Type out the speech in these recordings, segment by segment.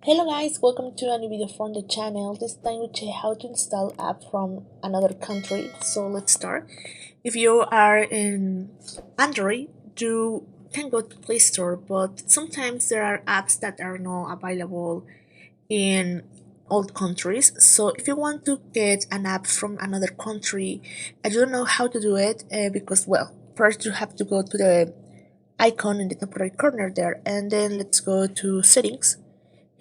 Hello guys, welcome to a new video from the channel. This time we check how to install app from another country. So let's start. If you are in Android, you can go to Play Store, but sometimes there are apps that are not available in all countries. So if you want to get an app from another country, I don't know how to do it because well, first you have to go to the icon in the top right corner there, and then let's go to settings.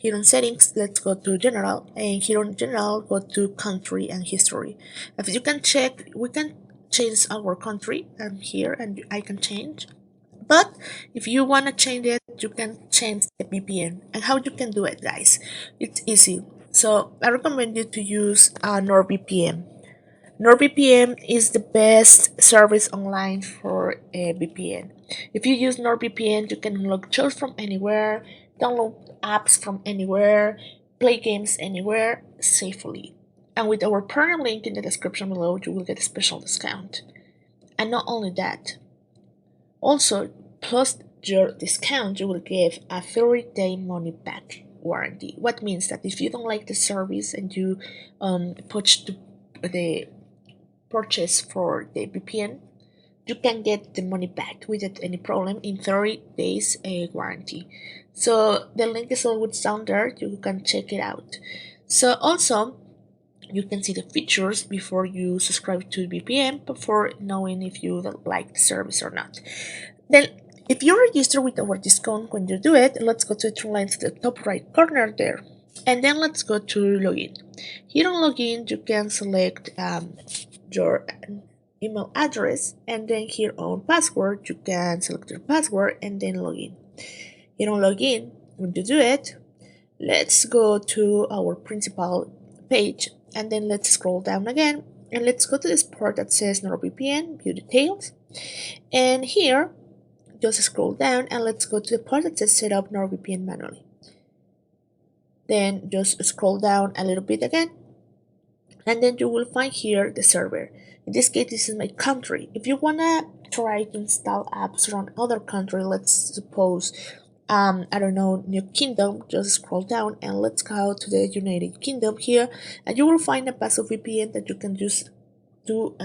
Here on settings, let's go to general, and here on general, go to country and history. As you can check, we can change our country. I'm here and I can change. But if you want to change it, you can change the VPN. And how you can do it, guys? It's easy. So I recommend you to use NordVPN. NordVPN is the best service online for a VPN. If you use NordVPN, you can unlock shows from anywhere, download apps from anywhere, play games anywhere safely. And with our partner link in the description below, you will get a special discount. And not only that, also, plus your discount, you will give a 30-day money back warranty. What means that if you don't like the service and you push the purchase for the VPN, you can get the money back without any problem in 30 days warranty. So the link is always down there, you can check it out. So also you can see the features before you subscribe to VPN before knowing if you like the service or not. Then if you register with our discount when you do it, let's go to the three lines to the top right corner there. And then let's go to login. Here on login, you can select your email address, and then here on password, you can select your password and then login. Here on login, when you do it, let's go to our principal page, and then let's scroll down again, and let's go to this part that says NordVPN, view details, and here, just scroll down and let's go to the part that says set up NordVPN manually. Then just scroll down a little bit again, and then you will find here the server. In this case, this is my country. If you wanna try to install apps from other country, let's suppose I don't know, New Kingdom, just scroll down and let's go to the United Kingdom here, and you will find a passive VPN that you can use to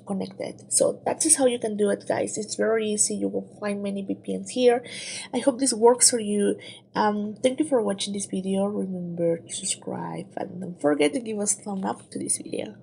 connect it. So that is how you can do it, guys. It's very easy. You will find many VPNs here. I hope this works for you. Thank you for watching this video. Remember to subscribe and don't forget to give us a thumb up to this video.